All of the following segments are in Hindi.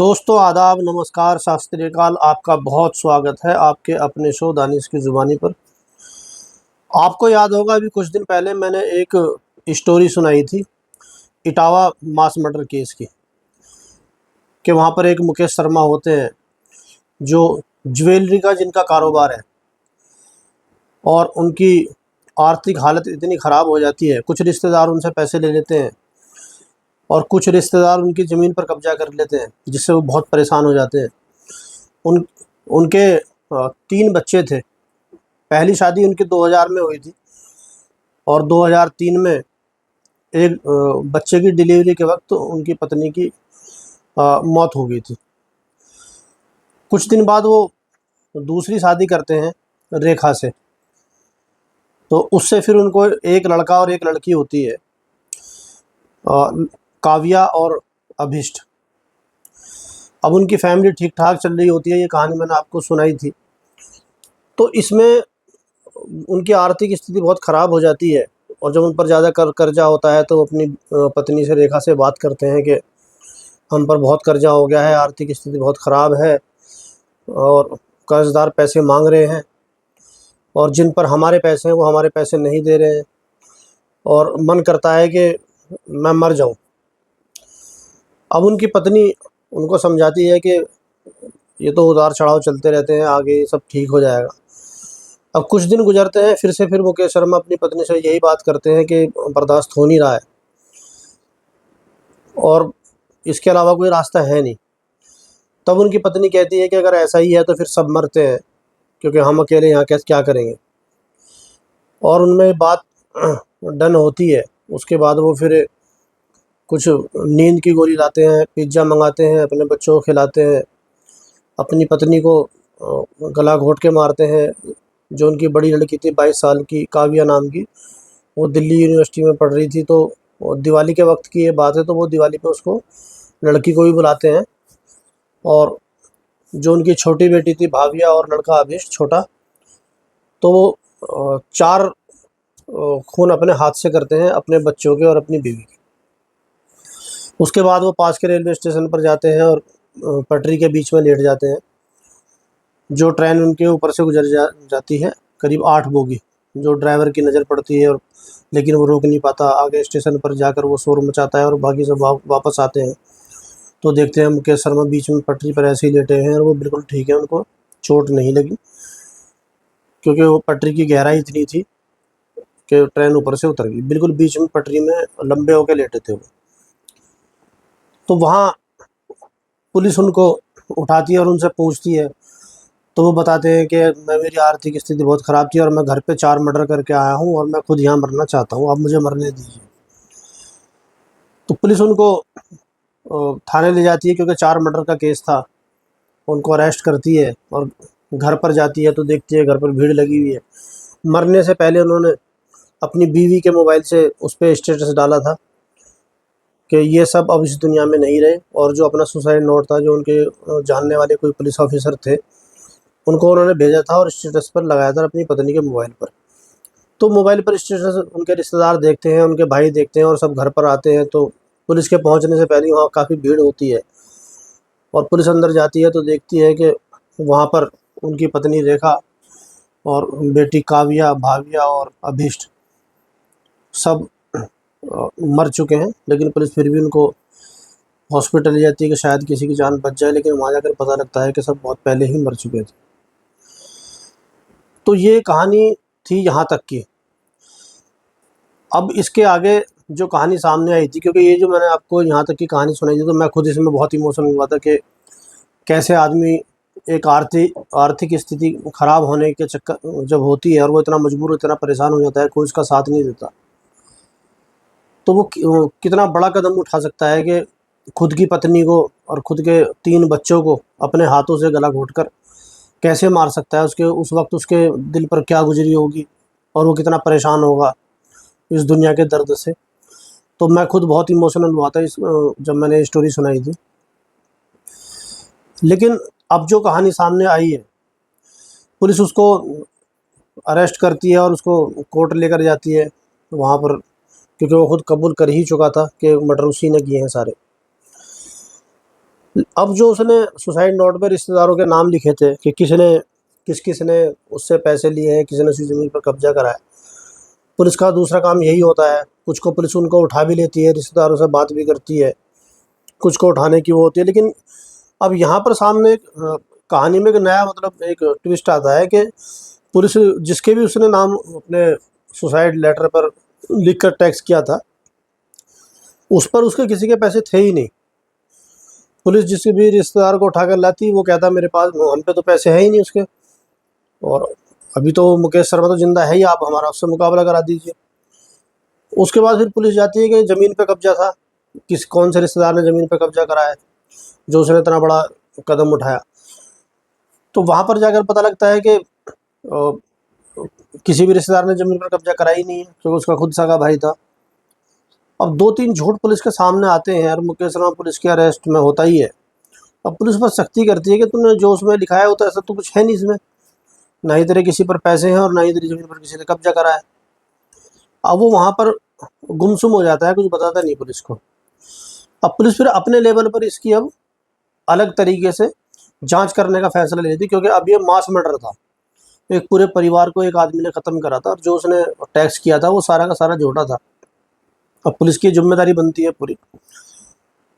दोस्तों आदाब नमस्कार सत श्री अकाल। आपका बहुत स्वागत है आपके अपने शो दानिश की ज़ुबानी पर। आपको याद होगा अभी कुछ दिन पहले मैंने एक स्टोरी सुनाई थी इटावा मास मर्डर केस की, कि वहाँ पर एक मुकेश शर्मा होते हैं जो ज्वेलरी का जिनका कारोबार है और उनकी आर्थिक हालत इतनी ख़राब हो जाती है, कुछ रिश्तेदार उनसे पैसे ले लेते हैं और कुछ रिश्तेदार उनकी ज़मीन पर कब्जा कर लेते हैं, जिससे वो बहुत परेशान हो जाते हैं। उन उनके 3 बच्चे थे। पहली शादी उनकी 2000 में हुई थी और 2003 में एक बच्चे की डिलीवरी के वक्त उनकी पत्नी की मौत हो गई थी। कुछ दिन बाद वो दूसरी शादी करते हैं रेखा से, तो उससे फिर उनको एक लड़का और एक लड़की होती है, काव्या और अभिष्ट। अब उनकी फैमिली ठीक ठाक चल रही होती है, ये कहानी मैंने आपको सुनाई थी। तो इसमें उनकी आर्थिक स्थिति बहुत ख़राब हो जाती है और जब उन पर ज़्यादा कर्जा होता है तो वो अपनी पत्नी से रेखा से बात करते हैं कि हम पर बहुत कर्जा हो गया है, आर्थिक स्थिति बहुत ख़राब है और कर्जदार पैसे मांग रहे हैं और जिन पर हमारे पैसे हैं वो हमारे पैसे नहीं दे रहे हैं और मन करता है कि मैं मर जाऊं। अब उनकी पत्नी उनको समझाती है कि ये तो उतार चढ़ाव चलते रहते हैं, आगे सब ठीक हो जाएगा। अब कुछ दिन गुजरते हैं, फिर मुकेश शर्मा अपनी पत्नी से यही बात करते हैं कि बर्दाश्त हो नहीं रहा है और इसके अलावा कोई रास्ता है नहीं। तब उनकी पत्नी कहती है कि अगर ऐसा ही है तो फिर सब मरते हैं, क्योंकि हम अकेले यहाँ कैसे क्या करेंगे। और उनमें बात डन होती है। उसके बाद वो फिर कुछ नींद की गोली लाते हैं, पिज़्ज़ा मंगाते हैं, अपने बच्चों को खिलाते हैं, अपनी पत्नी को गला घोंट के मारते हैं। जो उनकी बड़ी लड़की थी 22 साल की, काव्या नाम की, वो दिल्ली यूनिवर्सिटी में पढ़ रही थी। तो दिवाली के वक्त की ये बात है, तो वो दिवाली पे उसको लड़की को भी बुलाते हैं। और जो उनकी छोटी बेटी थी भाविया और लड़का अभिष्ट छोटा, तो वो 4 खून अपने हाथ से करते हैं, अपने बच्चों के और अपनी बीवी के। उसके बाद वो पास के रेलवे स्टेशन पर जाते हैं और पटरी के बीच में लेट जाते हैं। जो ट्रेन उनके ऊपर से गुजर जाती है, करीब 8 बोगी, जो ड्राइवर की नज़र पड़ती है, और लेकिन वो रोक नहीं पाता। आगे स्टेशन पर जाकर वो शोर मचाता है और बाकी सब वापस आते हैं तो देखते हैं मुकेश शर्मा बीच में पटरी पर ऐसे ही लेटे हैं और वो बिल्कुल ठीक है, उनको चोट नहीं लगी, क्योंकि वो पटरी की गहराई इतनी थी कि ट्रेन ऊपर से उतर गई। बिल्कुल बीच में पटरी में लंबे होकर लेटे थे वो। तो वहाँ पुलिस उनको उठाती है और उनसे पूछती है, तो वो बताते हैं कि मेरी आर्थिक स्थिति बहुत ख़राब थी और मैं घर पे 4 मर्डर करके आया हूँ और मैं खुद यहाँ मरना चाहता हूँ, आप मुझे मरने दीजिए। तो पुलिस उनको थाने ले जाती है, क्योंकि 4 मर्डर का केस था। उनको अरेस्ट करती है और घर पर जाती है तो देखती है घर पर भीड़ लगी हुई है। मरने से पहले उन्होंने अपनी बीवी के मोबाइल से उस पर स्टेटस डाला था कि ये सब अब इस दुनिया में नहीं रहे, और जो अपना सुसाइड नोट था, जो उनके जानने वाले कोई पुलिस ऑफिसर थे, उनको उन्होंने भेजा था और स्टेटस पर लगाया था अपनी पत्नी के मोबाइल पर। तो मोबाइल पर स्टेटस उनके रिश्तेदार देखते हैं, उनके भाई देखते हैं और सब घर पर आते हैं। तो पुलिस के पहुंचने से पहले वहाँ काफ़ी भीड़ होती है और पुलिस अंदर जाती है तो देखती है कि वहाँ पर उनकी पत्नी रेखा और बेटी काव्या, भाविया और अभिष्ट सब मर चुके हैं। लेकिन पुलिस फिर भी उनको हॉस्पिटल ले जाती है कि शायद किसी की जान बच जाए, लेकिन वहाँ जाकर पता लगता है कि सब बहुत पहले ही मर चुके थे। तो ये कहानी थी यहाँ तक की। अब इसके आगे जो कहानी सामने आई थी, क्योंकि ये जो मैंने आपको यहाँ तक की कहानी सुनाई थी, तो मैं खुद इसमें बहुत इमोशनल हुआ था कि कैसे आदमी एक आर्थिक स्थिति ख़राब होने के चक्कर जब होती है और वो इतना मजबूर, इतना परेशान हो जाता है, कोई उसका साथ नहीं देता, तो वो कितना बड़ा कदम उठा सकता है कि खुद की पत्नी को और खुद के 3 बच्चों को अपने हाथों से गला घोंटकर कैसे मार सकता है। उसके उस वक्त उसके दिल पर क्या गुजरी होगी और वो कितना परेशान होगा इस दुनिया के दर्द से। तो मैं खुद बहुत इमोशनल हुआ था जब मैंने ये स्टोरी सुनाई थी। लेकिन अब जो कहानी सामने आई है, पुलिस उसको अरेस्ट करती है और उसको कोर्ट लेकर जाती है वहाँ पर, क्योंकि वो खुद कबूल कर ही चुका था कि मर्डर उसी ने किए हैं सारे। अब जो उसने सुसाइड नोट पे रिश्तेदारों के नाम लिखे थे कि किस किस ने उससे पैसे लिए हैं, किसी ने उसकी ज़मीन पर कब्जा करा है। पुलिस का दूसरा काम यही होता है, कुछ को पुलिस उनको उठा भी लेती है, रिश्तेदारों से बात भी करती है, कुछ को उठाने की वो होती है। लेकिन अब यहाँ पर सामने एक कहानी में एक नया मतलब एक ट्विस्ट आता है कि पुलिस जिसके भी उसने नाम अपने सुसाइड लेटर पर लिख कर टैक्स किया था, उस पर उसके किसी के पैसे थे ही नहीं। पुलिस जिस भी रिश्तेदार को उठाकर लाती, वो कहता मेरे पास, हम पे तो पैसे है ही नहीं उसके, और अभी तो मुकेश शर्मा तो जिंदा है ही, आप हमारा उससे मुकाबला करा दीजिए। उसके बाद फिर पुलिस जाती है कि ज़मीन पे कब्जा था, कौन से रिश्तेदार ने ज़मीन पे कब्जा करा है जो उसने इतना बड़ा कदम उठाया। तो वहाँ पर जाकर पता लगता है कि किसी भी रिश्तेदार ने ज़मीन पर कब्जा करा ही नहीं है, क्योंकि उसका खुद सगा भाई था। अब 2-3 झूठ पुलिस के सामने आते हैं और मुकेश शर्मा पुलिस के अरेस्ट में होता ही है। अब पुलिस पर सख्ती करती है कि तूने जो उसमें लिखाया होता है, ऐसा तो कुछ है नहीं इसमें, ना ही तेरे किसी पर पैसे हैं और ना ही तेरी ज़मीन पर किसी ने कब्जा करा है। अब वो वहाँ पर गुमसुम हो जाता है, कुछ बताता नहीं पुलिस को। अब पुलिस फिर अपने लेवल पर इसकी अब अलग तरीके से जांच करने का फैसला लेती, क्योंकि अब ये मास मर्डर था, एक पूरे परिवार को एक आदमी ने ख़त्म करा था, और जो उसने टैक्स किया था वो सारा का सारा झूठा था। अब पुलिस की जिम्मेदारी बनती है पूरी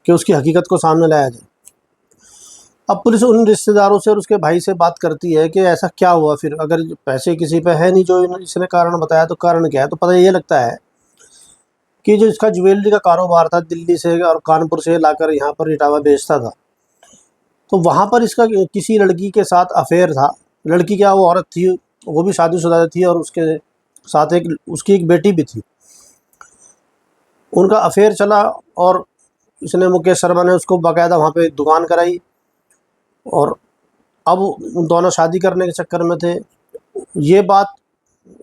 कि उसकी हकीकत को सामने लाया जाए। अब पुलिस उन रिश्तेदारों से और उसके भाई से बात करती है कि ऐसा क्या हुआ, फिर अगर पैसे किसी पे है नहीं जो इसने कारण बताया, तो कारण क्या है। तो पता ये लगता है कि जो इसका ज्वेलरी का कारोबार था, दिल्ली से और कानपुर से लाकर यहाँ पर इटावा बेचता था, तो वहाँ पर इसका किसी लड़की के साथ अफेयर था। लड़की क्या, वो औरत थी, वो भी शादीशुदा थी, और उसके साथ उसकी एक बेटी भी थी। उनका अफेयर चला, और इसने मुकेश शर्मा ने उसको बाकायदा वहाँ पे दुकान कराई, और अब उन दोनों शादी करने के चक्कर में थे। ये बात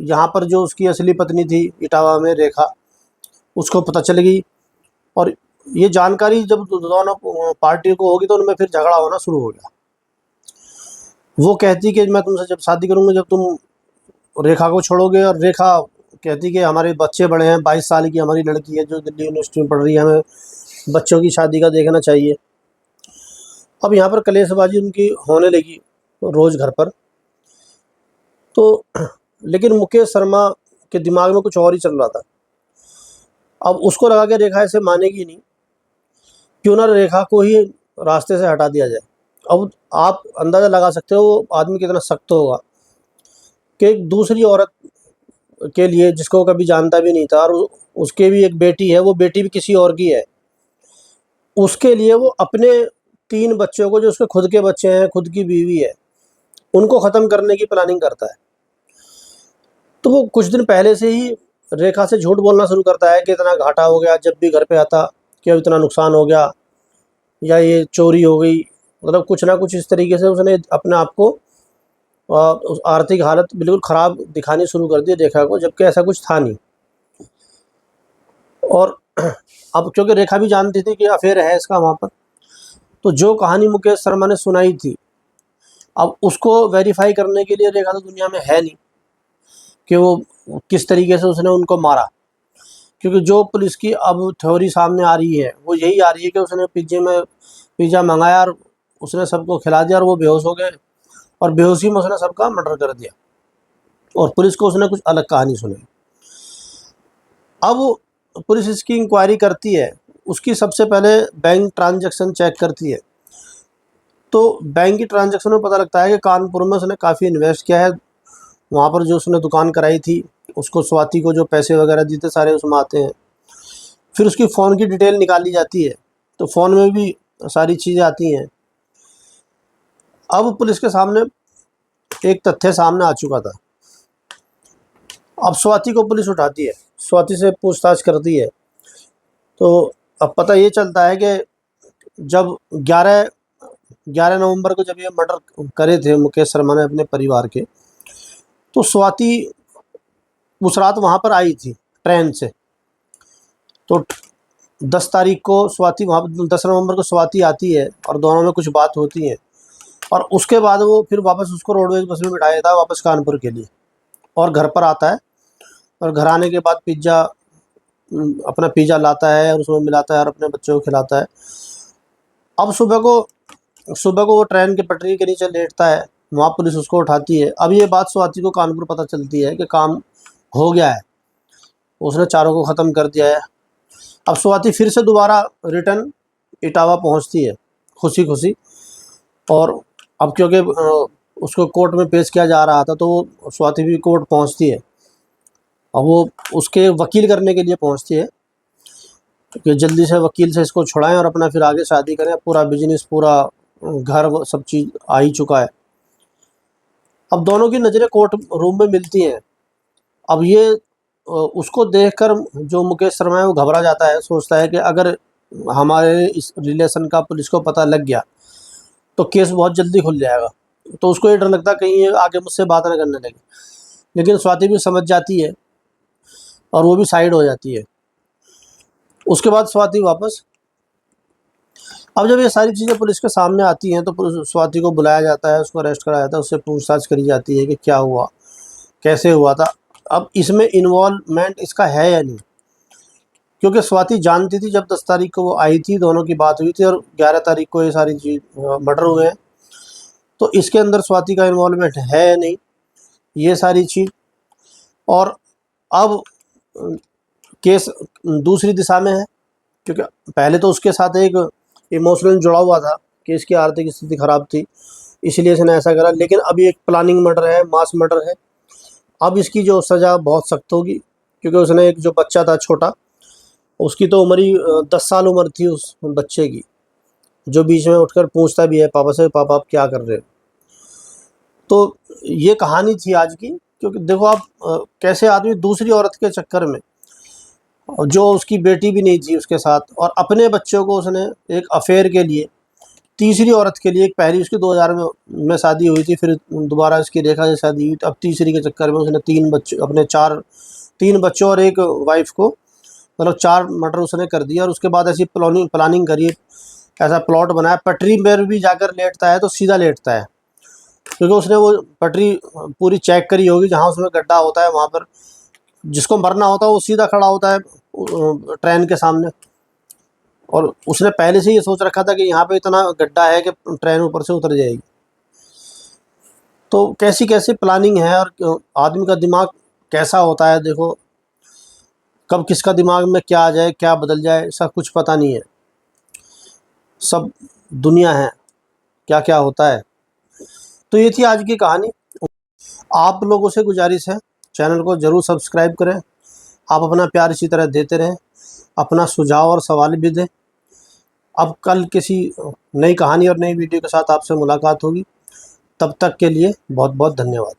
यहाँ पर जो उसकी असली पत्नी थी इटावा में, रेखा, उसको पता चल गई, और ये जानकारी जब दोनों पार्टी को होगी तो उनमें फिर झगड़ा होना शुरू हो गया। वो कहती कि मैं तुमसे जब शादी करूँगी जब तुम रेखा को छोड़ोगे, और रेखा कहती कि हमारे बच्चे बड़े हैं, 22 साल की हमारी लड़की है जो दिल्ली यूनिवर्सिटी में पढ़ रही है, हमें बच्चों की शादी का देखना चाहिए। अब यहाँ पर कलेशबाजी उनकी होने लगी रोज़ घर पर। तो लेकिन मुकेश शर्मा के दिमाग में कुछ और ही चल रहा था। अब उसको लगा कि रेखा ऐसे मानेगी नहीं, क्यों ना रेखा को ही रास्ते से हटा दिया जाए। अब आप अंदाज़ा लगा सकते हो वो आदमी कितना सख्त होगा कि एक दूसरी औरत के लिए, जिसको कभी जानता भी नहीं था, और उसके भी एक बेटी है, वो बेटी भी किसी और की है, उसके लिए वो अपने 3 बच्चों को, जो उसके खुद के बच्चे हैं, खुद की बीवी है, उनको ख़त्म करने की प्लानिंग करता है। तो वो कुछ दिन पहले से ही रेखा से झूठ बोलना शुरू करता है कि इतना घाटा हो गया जब भी घर पे आता, कि अब इतना नुकसान हो गया, या ये चोरी हो गई, मतलब कुछ ना कुछ इस तरीके से उसने अपने आप को उस आर्थिक हालत बिल्कुल ख़राब दिखानी शुरू कर दी रेखा को, जबकि ऐसा कुछ था नहीं। और अब क्योंकि रेखा भी जानती थी कि अफेयर है इसका वहाँ पर, तो जो कहानी मुकेश शर्मा ने सुनाई थी, अब उसको वेरीफाई करने के लिए रेखा तो दुनिया में है नहीं कि वो किस तरीके से उसने उनको मारा। क्योंकि जो पुलिस की अब थ्योरी सामने आ रही है वो यही आ रही है कि उसने पिज़्ज़ा मंगाया, और उसने सबको खिला दिया, और वो बेहोश हो गए, और बेहोशी में उसने सबका मर्डर कर दिया, और पुलिस को उसने कुछ अलग कहानी सुनाई। अब पुलिस इसकी इंक्वायरी करती है, उसकी सबसे पहले बैंक ट्रांजैक्शन चेक करती है। तो बैंक की ट्रांजैक्शन में पता लगता है कि कानपुर में उसने काफ़ी इन्वेस्ट किया है। वहाँ पर जो उसने दुकान कराई थी, उसको स्वाति को जो पैसे वगैरह दिए थे, सारे उसमें आते हैं। फिर उसकी फ़ोन की डिटेल निकाली जाती है, तो फ़ोन में भी सारी चीज़ें आती हैं। अब पुलिस के सामने एक तथ्य सामने आ चुका था। अब स्वाति को पुलिस उठाती है, स्वाति से पूछताछ करती है, तो अब पता ये चलता है कि जब 11 नवंबर को जब ये मर्डर करे थे मुकेश शर्मा ने अपने परिवार के, तो स्वाति उस रात वहाँ पर आई थी ट्रेन से। तो 10 तारीख को स्वाति वहाँ 10 नवंबर को स्वाति आती है, और दोनों में कुछ बात होती है, और उसके बाद वो फिर वापस उसको रोडवेज बस में बिठाया था वापस कानपुर के लिए, और घर पर आता है, और घर आने के बाद अपना पिज़्ज़ा लाता है और उसमें मिलाता है और अपने बच्चों को खिलाता है। अब सुबह को वो ट्रेन के पटरी के नीचे लेटता है, वहाँ पुलिस उसको उठाती है। अब ये बात स्वाति को कानपुर पता चलती है कि काम हो गया है, उसने चारों को ख़त्म कर दिया है। अब स्वाति फिर से दोबारा रिटर्न इटावा पहुँचती है खुशी खुशी। और अब क्योंकि उसको कोर्ट में पेश किया जा रहा था, तो वो स्वाति भी कोर्ट पहुँचती है। अब वो उसके वकील करने के लिए पहुँचती है कि जल्दी से वकील से इसको छुड़ाएं और अपना फिर आगे शादी करें। पूरा बिजनेस, पूरा घर, वो सब चीज़ आ ही चुका है। अब दोनों की नज़रें कोर्ट रूम में मिलती हैं। अब ये उसको देखकर जो मुकेश शर्मा है वो घबरा जाता है, सोचता है कि अगर हमारे इस रिलेशन का पुलिस को पता लग गया तो केस बहुत जल्दी खुल जाएगा। तो उसको ये डर लगता है कहीं ये आगे मुझसे बात ना करने लगे। लेकिन स्वाति भी समझ जाती है और वो भी साइड हो जाती है। उसके बाद स्वाति वापस, अब जब ये सारी चीज़ें पुलिस के सामने आती हैं तो स्वाति को बुलाया जाता है, उसको अरेस्ट कराया जाता है, उससे पूछताछ करी जाती है कि क्या हुआ, कैसे हुआ था। अब इसमें इन्वॉल्वमेंट इसका है या नहीं, क्योंकि स्वाति जानती थी जब 10 तारीख को वो आई थी, दोनों की बात हुई थी, और 11 तारीख को ये सारी चीज़ मर्डर हुए हैं। तो इसके अंदर स्वाति का इन्वॉल्वमेंट है या नहीं, ये सारी चीज़। और अब केस दूसरी दिशा में है, क्योंकि पहले तो उसके साथ एक इमोशनल जुड़ा हुआ था कि इसकी आर्थिक स्थिति ख़राब थी, इसलिए इसने ऐसा करा। लेकिन अभी एक प्लानिंग मर्डर है, मास मर्डर है। अब इसकी जो सज़ा बहुत सख्त होगी, क्योंकि उसने एक जो बच्चा था छोटा, उसकी तो उम्र ही 10 साल उम्र थी उस बच्चे की, जो बीच में उठकर पूछता भी है पापा से, पापा आप क्या कर रहे हो। तो ये कहानी थी आज की। क्योंकि देखो आप कैसे आदमी दूसरी औरत के चक्कर में, जो उसकी बेटी भी नहीं थी उसके साथ, और अपने बच्चों को उसने एक अफेयर के लिए, तीसरी औरत के लिए, एक पहली उसकी 2000 में शादी हुई थी, फिर दोबारा इसकी रेखा से शादी हुई, अब तीसरी के चक्कर में उसने 3 बच्चे, अपने 3 बच्चों और एक वाइफ को, मतलब 4 मर्डर उसने कर दिया। और उसके बाद ऐसी प्लानिंग करी, ऐसा प्लॉट बनाया, पटरी पर भी जाकर लेटता है तो सीधा लेटता है, क्योंकि उसने वो पटरी पूरी चेक करी होगी, जहाँ उसमें गड्ढा होता है वहाँ पर जिसको मरना होता है वो सीधा खड़ा होता है ट्रेन के सामने। और उसने पहले से ये सोच रखा था कि यहाँ पे इतना गड्ढा है कि ट्रेन ऊपर से उतर जाएगी। तो कैसी कैसी प्लानिंग है, और आदमी का दिमाग कैसा होता है, देखो कब किसका दिमाग में क्या आ जाए, क्या बदल जाए, ऐसा कुछ पता नहीं है। सब दुनिया है, क्या क्या होता है। तो ये थी आज की कहानी। आप लोगों से गुजारिश है, चैनल को ज़रूर सब्सक्राइब करें। आप अपना प्यार इसी तरह देते रहें, अपना सुझाव और सवाल भी दें। अब कल किसी नई कहानी और नई वीडियो के साथ आपसे मुलाकात होगी। तब तक के लिए बहुत बहुत धन्यवाद।